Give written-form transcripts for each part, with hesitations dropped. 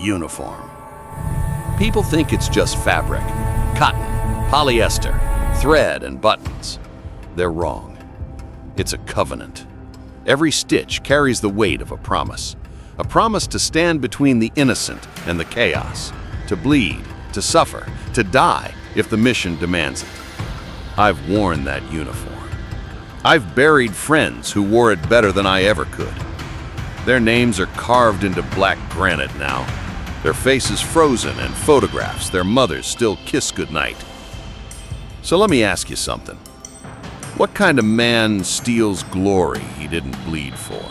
uniform. People think it's just fabric, cotton, polyester, thread, and buttons. They're wrong. It's a covenant. Every stitch carries the weight of a promise to stand between the innocent and the chaos, to bleed, to suffer, to die if the mission demands it. I've worn that uniform. I've buried friends who wore it better than I ever could. Their names are carved into black granite now, their faces frozen in photographs their mothers still kiss goodnight. So let me ask you something. What kind of man steals glory he didn't bleed for?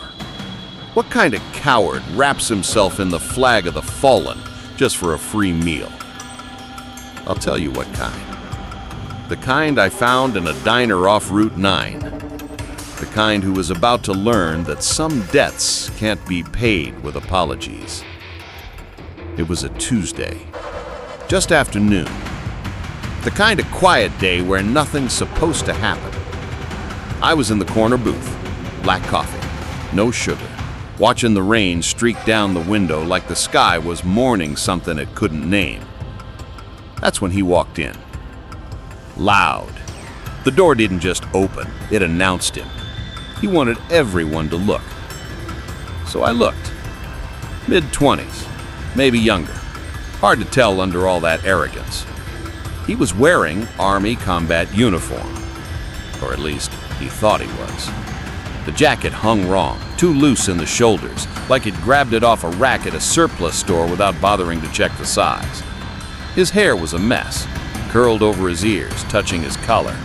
What kind of coward wraps himself in the flag of the fallen just for a free meal? I'll tell you what kind. The kind I found in a diner off Route 9. The kind who was about to learn that some debts can't be paid with apologies. It was a Tuesday, just after noon. The kind of quiet day where nothing's supposed to happen. I was in the corner booth, black coffee, no sugar, watching the rain streak down the window like the sky was mourning something it couldn't name. That's when he walked in. Loud. The door didn't just open, it announced him. He wanted everyone to look. So I looked. Mid-20s, maybe younger. Hard to tell under all that arrogance. He was wearing Army combat uniform. Or at least, he thought he was. The jacket hung wrong, too loose in the shoulders, like he'd grabbed it off a rack at a surplus store without bothering to check the size. His hair was a mess, curled over his ears, touching his collar.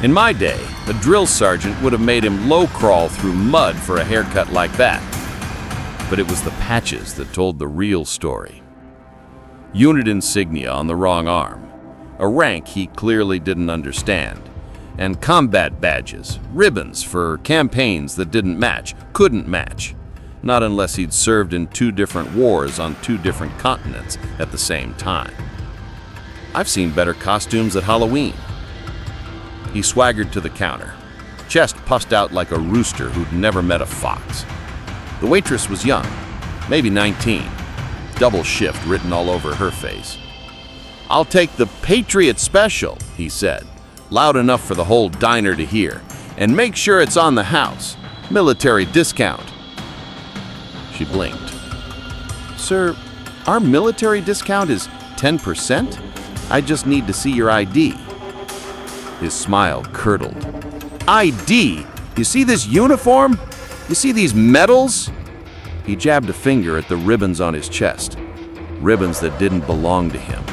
In my day, a drill sergeant would have made him low crawl through mud for a haircut like that. But it was the patches that told the real story. Unit insignia on the wrong arm, a rank he clearly didn't understand, and combat badges, ribbons for campaigns that couldn't match, not unless he'd served in 2 different wars on 2 different continents at the same time. I've seen better costumes at Halloween. He swaggered to the counter, chest puffed out like a rooster who'd never met a fox. The waitress was young, maybe 19, double shift written all over her face. "I'll take the Patriot Special," he said, loud enough for the whole diner to hear, "and make sure it's on the house. Military discount." She blinked. "Sir, our military discount is 10%? I just need to see your ID." His smile curdled. "ID? You see this uniform? You see these medals?" He jabbed a finger at the ribbons on his chest. Ribbons that didn't belong to him.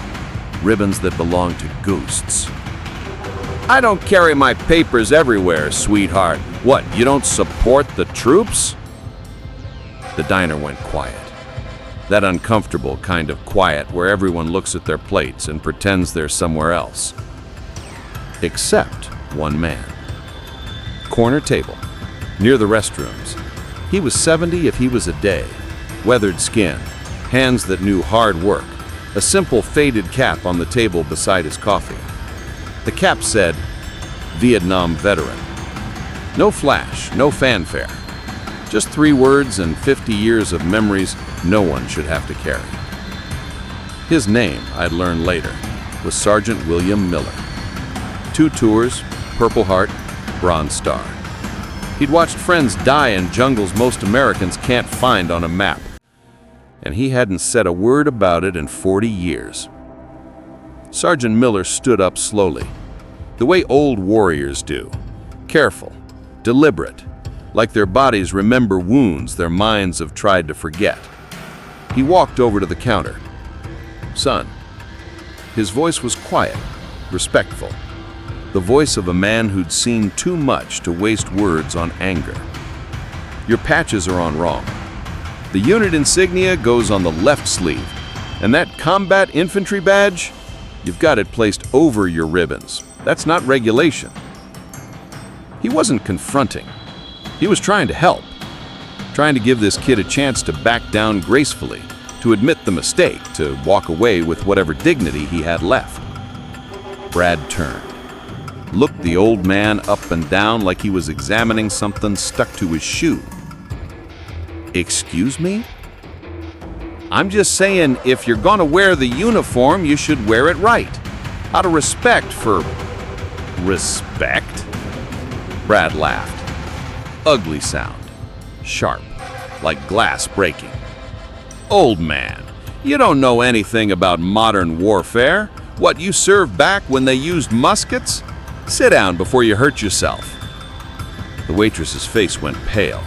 Ribbons that belonged to ghosts. "I don't carry my papers everywhere, sweetheart. What, you don't support the troops?" The diner went quiet. That uncomfortable kind of quiet where everyone looks at their plates and pretends they're somewhere else. Except one man. Corner table, near the restrooms. He was 70 if he was a day. Weathered skin, hands that knew hard work, a simple faded cap on the table beside his coffee. The cap said, "Vietnam veteran." No flash, no fanfare. Just 3 words and 50 years of memories no one should have to carry. His name, I'd learned later, was Sergeant William Miller. 2 tours, Purple Heart, Bronze Star. He'd watched friends die in jungles most Americans can't find on a map. And he hadn't said a word about it in 40 years. Sergeant Miller stood up slowly, the way old warriors do, careful, deliberate, like their bodies remember wounds their minds have tried to forget. He walked over to the counter. "Son." His voice was quiet, respectful, the voice of a man who'd seen too much to waste words on anger. "Your patches are on wrong. The unit insignia goes on the left sleeve, and that combat infantry badge, you've got it placed over your ribbons. That's not regulation." He wasn't confronting. He was trying to help, trying to give this kid a chance to back down gracefully, to admit the mistake, to walk away with whatever dignity he had left. Brad turned, looked the old man up and down like he was examining something stuck to his shoe. "Excuse me?" I'm just saying, if you're gonna wear the uniform, you should wear it right. Out of respect for... Respect? Brad laughed. Ugly sound. Sharp. Like glass breaking. Old man, you don't know anything about modern warfare. What, you served back when they used muskets? Sit down before you hurt yourself. The waitress's face went pale.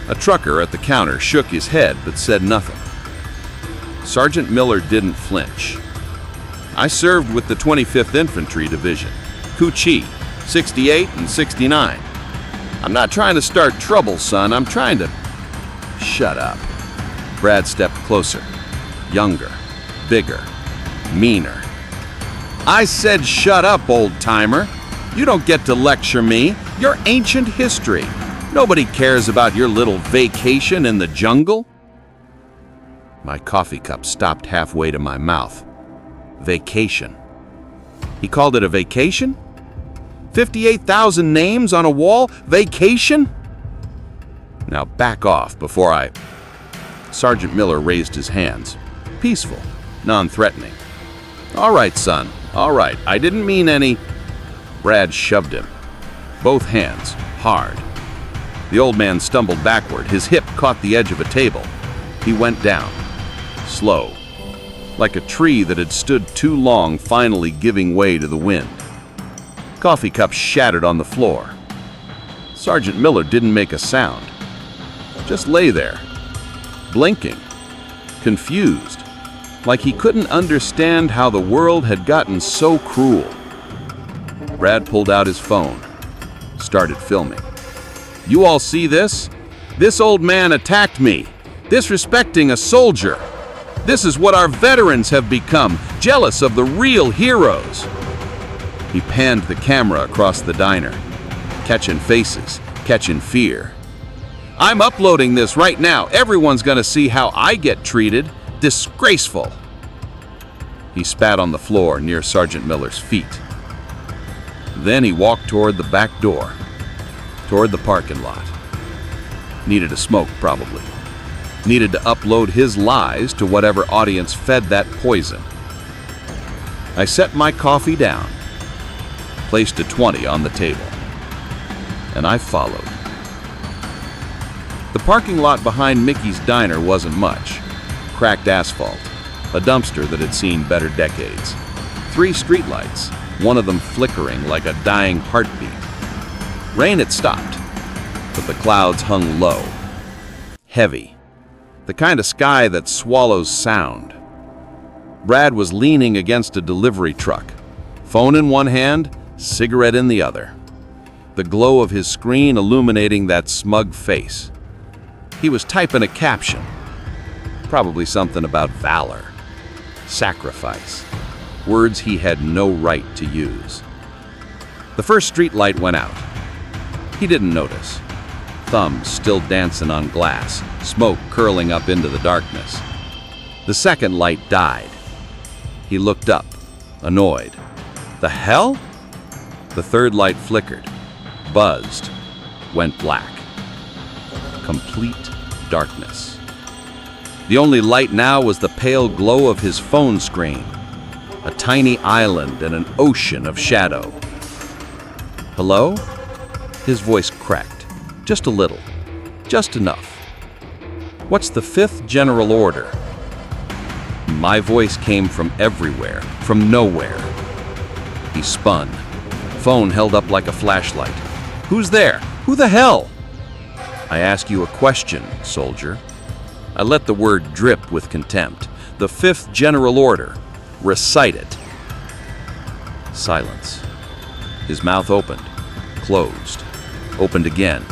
A trucker at the counter shook his head but said nothing. Sergeant Miller didn't flinch. I served with the 25th Infantry Division, Ku Chi, 68 and 69. I'm not trying to start trouble, son. I'm trying to... Shut up. Brad stepped closer. Younger, bigger, meaner. I said shut up, old-timer. You don't get to lecture me. You're ancient history. Nobody cares about your little vacation in the jungle. My coffee cup stopped halfway to my mouth. Vacation. He called it a vacation? 58,000 names on a wall? Vacation? Now back off before I... Sergeant Miller raised his hands. Peaceful, non-threatening. All right, son. All right. I didn't mean any... Brad shoved him. Both hands, hard. The old man stumbled backward. His hip caught the edge of a table. He went down. Slow. Like a tree that had stood too long, finally giving way to the wind. Coffee cup shattered on the floor. Sergeant Miller didn't make a sound. Just lay there, blinking, confused, like he couldn't understand how the world had gotten so cruel. Brad pulled out his phone, started filming. You all see this? This old man attacked me, disrespecting a soldier. This is what our veterans have become, jealous of the real heroes. He panned the camera across the diner, catching faces, catching fear. I'm uploading this right now. Everyone's gonna see how I get treated. Disgraceful. He spat on the floor near Sergeant Miller's feet. Then he walked toward the back door, toward the parking lot. Needed a smoke, probably. Needed to upload his lies to whatever audience fed that poison. I set my coffee down, placed a 20 on the table, and I followed. The parking lot behind Mickey's Diner wasn't much. Cracked asphalt, a dumpster that had seen better decades. 3 streetlights, one of them flickering like a dying heartbeat. Rain had stopped, but the clouds hung low, heavy, the kind of sky that swallows sound. Brad was leaning against a delivery truck, phone in one hand, cigarette in the other. The glow of his screen illuminating that smug face. He was typing a caption, probably something about valor, sacrifice, words he had no right to use. The first street light went out. He didn't notice. Thumbs still dancing on glass, smoke curling up into the darkness. The second light died. He looked up, annoyed. The hell? The third light flickered, buzzed, went black. Complete darkness. The only light now was the pale glow of his phone screen, a tiny island and an ocean of shadow. Hello? His voice cracked, just a little, just enough. What's the 5th General Order? My voice came from everywhere, from nowhere. He spun, phone held up like a flashlight. Who's there? Who the hell? I ask you a question, soldier. I let the word drip with contempt. The 5th General Order. Recite it. Silence. His mouth opened, closed, opened again.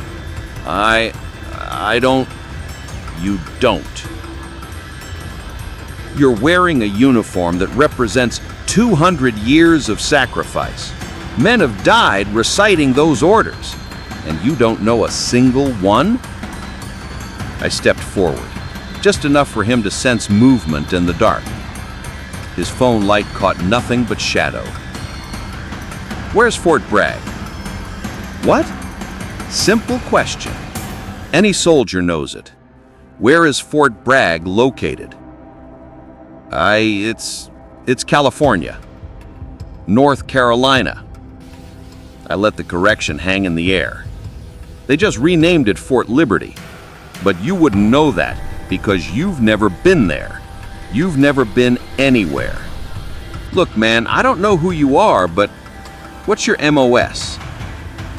I don't... You don't. You're wearing a uniform that represents 200 years of sacrifice. Men have died reciting those orders, and you don't know a single one? I stepped forward, just enough for him to sense movement in the dark. His phone light caught nothing but shadow. Where's Fort Bragg? What? Simple question. Any soldier knows it. Where is Fort Bragg located? It's California. North Carolina. I let the correction hang in the air. They just renamed it Fort Liberty. But you wouldn't know that because you've never been there. You've never been anywhere. Look, man, I don't know who you are, but what's your MOS?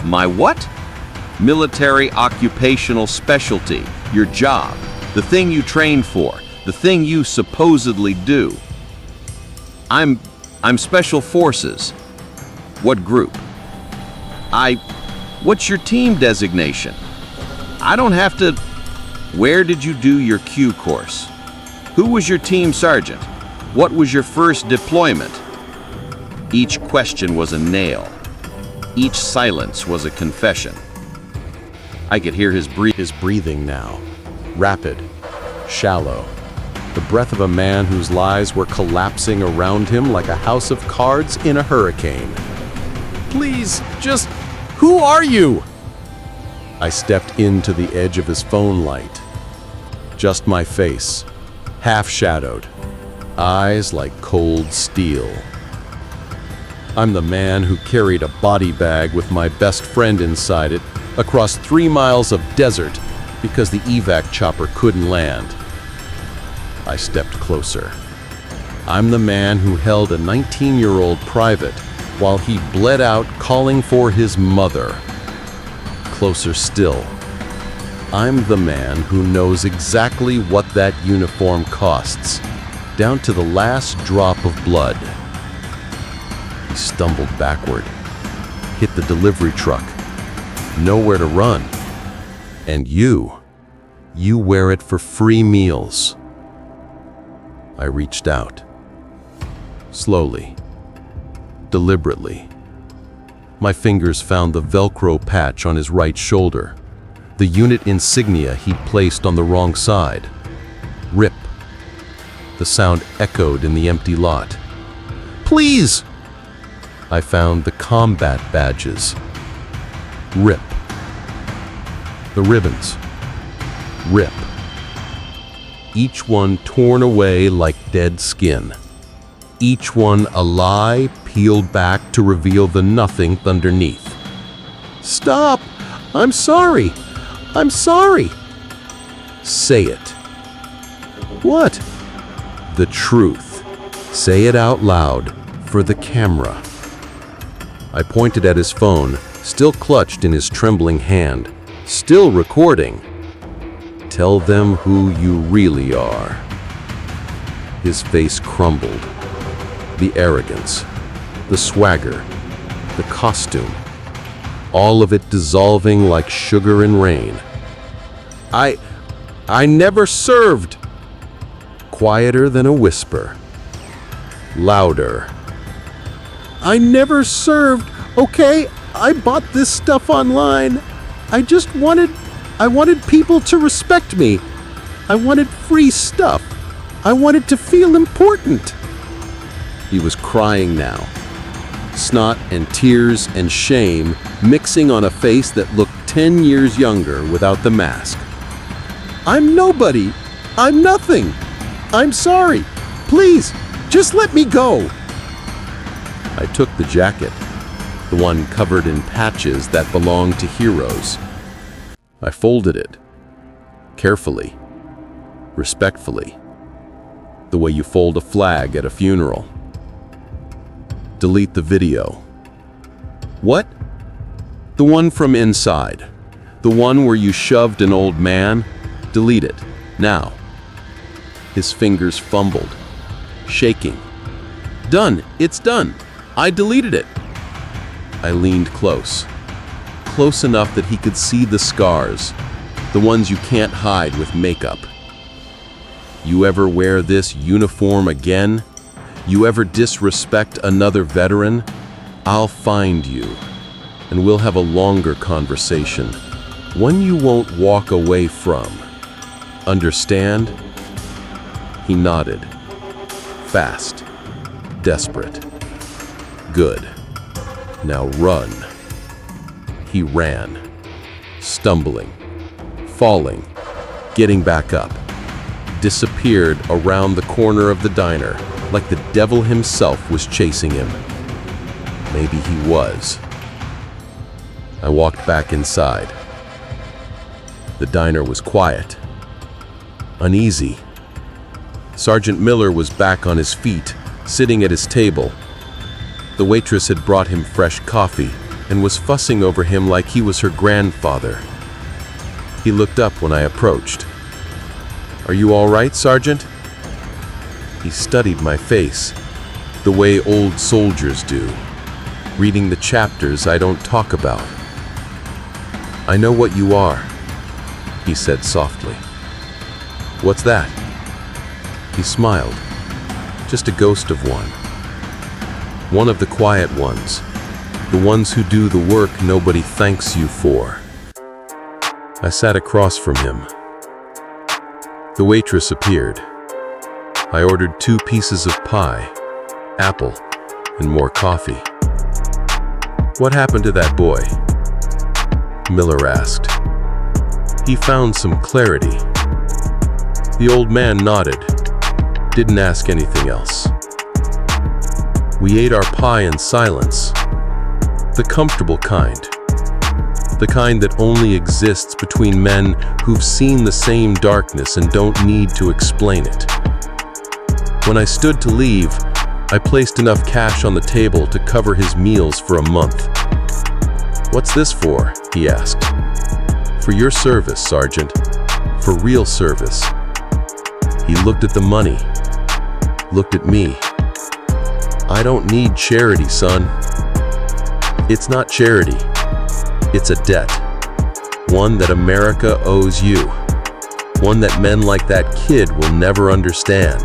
My what? Military occupational specialty. Your job. The thing you train for. The thing you supposedly do. I'm Special Forces. What group? What's your team designation? I don't have to... Where did you do your Q course? Who was your team sergeant? What was your first deployment? Each question was a nail. Each silence was a confession. I could hear his breathing now. Rapid, shallow. The breath of a man whose lies were collapsing around him like a house of cards in a hurricane. Please, just... Who are you? I stepped into the edge of his phone light. Just my face, half-shadowed, eyes like cold steel. I'm the man who carried a body bag with my best friend inside it across 3 miles of desert because the evac chopper couldn't land. I stepped closer. I'm the man who held a 19-year-old private while he bled out calling for his mother. Closer still. I'm the man who knows exactly what that uniform costs, down to the last drop of blood. He stumbled backward, hit the delivery truck, nowhere to run. And you wear it for free meals. I reached out. Slowly, deliberately. My fingers found the Velcro patch on his right shoulder, the unit insignia he'd placed on the wrong side. RIP. The sound echoed in the empty lot. Please! I found the combat badges. RIP. The ribbons. RIP. Each one torn away like dead skin. Each one a lie peeled back to reveal the nothing underneath. Stop! I'm sorry! I'm sorry! Say it. What? The truth. Say it out loud for the camera. I pointed at his phone, still clutched in his trembling hand, still recording. Tell them who you really are. His face crumbled. The arrogance, the swagger, the costume, all of it dissolving like sugar in rain. I never served. Quieter than a whisper. Louder. I never served, okay? I bought this stuff online. I wanted people to respect me. I wanted free stuff. I wanted to feel important. He was crying now. Snot and tears and shame mixing on a face that looked 10 years younger without the mask. I'm nobody. I'm nothing. I'm sorry. Please, just let me go. I took the jacket, the one covered in patches that belonged to heroes. I folded it, carefully, respectfully, the way you fold a flag at a funeral. Delete the video. What? The one from inside. The one where you shoved an old man? Delete it, now. His fingers fumbled, shaking. Done, it's done. I deleted it. I leaned close enough that he could see the scars, the ones you can't hide with makeup. You ever wear this uniform again? You ever disrespect another veteran? I'll find you, and we'll have a longer conversation, one you won't walk away from. Understand? He nodded. Fast. Desperate. Good. Now run. He ran, stumbling, falling, getting back up, disappeared around the corner of the diner, like the devil himself was chasing him. Maybe he was. I walked back inside. The diner was quiet, uneasy. Sergeant Miller was back on his feet, sitting at his table. The waitress had brought him fresh coffee and was fussing over him like he was her grandfather. He looked up when I approached. "Are you all right, Sergeant?" He studied my face, the way old soldiers do, reading the chapters I don't talk about. "I know what you are," he said softly. "What's that?" He smiled. "Just a ghost of one. One of the quiet ones, the ones who do the work nobody thanks you for." I sat across from him. The waitress appeared. I ordered 2 pieces of pie, apple, and more coffee. "What happened to that boy?" Miller asked. He found some clarity. The old man nodded, didn't ask anything else. We ate our pie in silence, the comfortable kind. The kind that only exists between men who've seen the same darkness and don't need to explain it. When I stood to leave, I placed enough cash on the table to cover his meals for a month. "What's this for?" he asked. "For your service, Sergeant. For real service." He looked at the money, looked at me. "I don't need charity, son." "It's not charity. It's a debt. One that America owes you. One that men like that kid will never understand."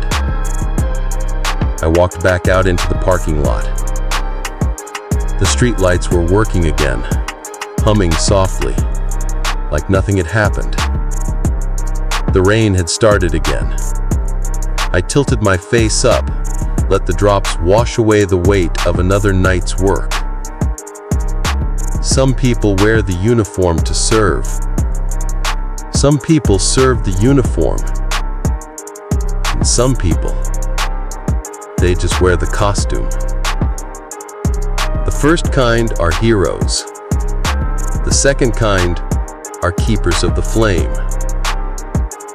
I walked back out into the parking lot. The streetlights were working again, humming softly, like nothing had happened. The rain had started again. I tilted my face up, let the drops wash away the weight of another night's work. Some people wear the uniform to serve. Some people serve the uniform. And some people, they just wear the costume. The first kind are heroes. The second kind are keepers of the flame.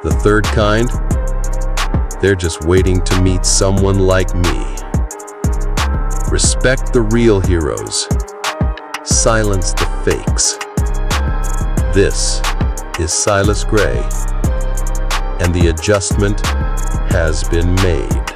The third kind, they're just waiting to meet someone like me. Respect the real heroes. Silence the fakes. This is Silas Gray, and the adjustment has been made.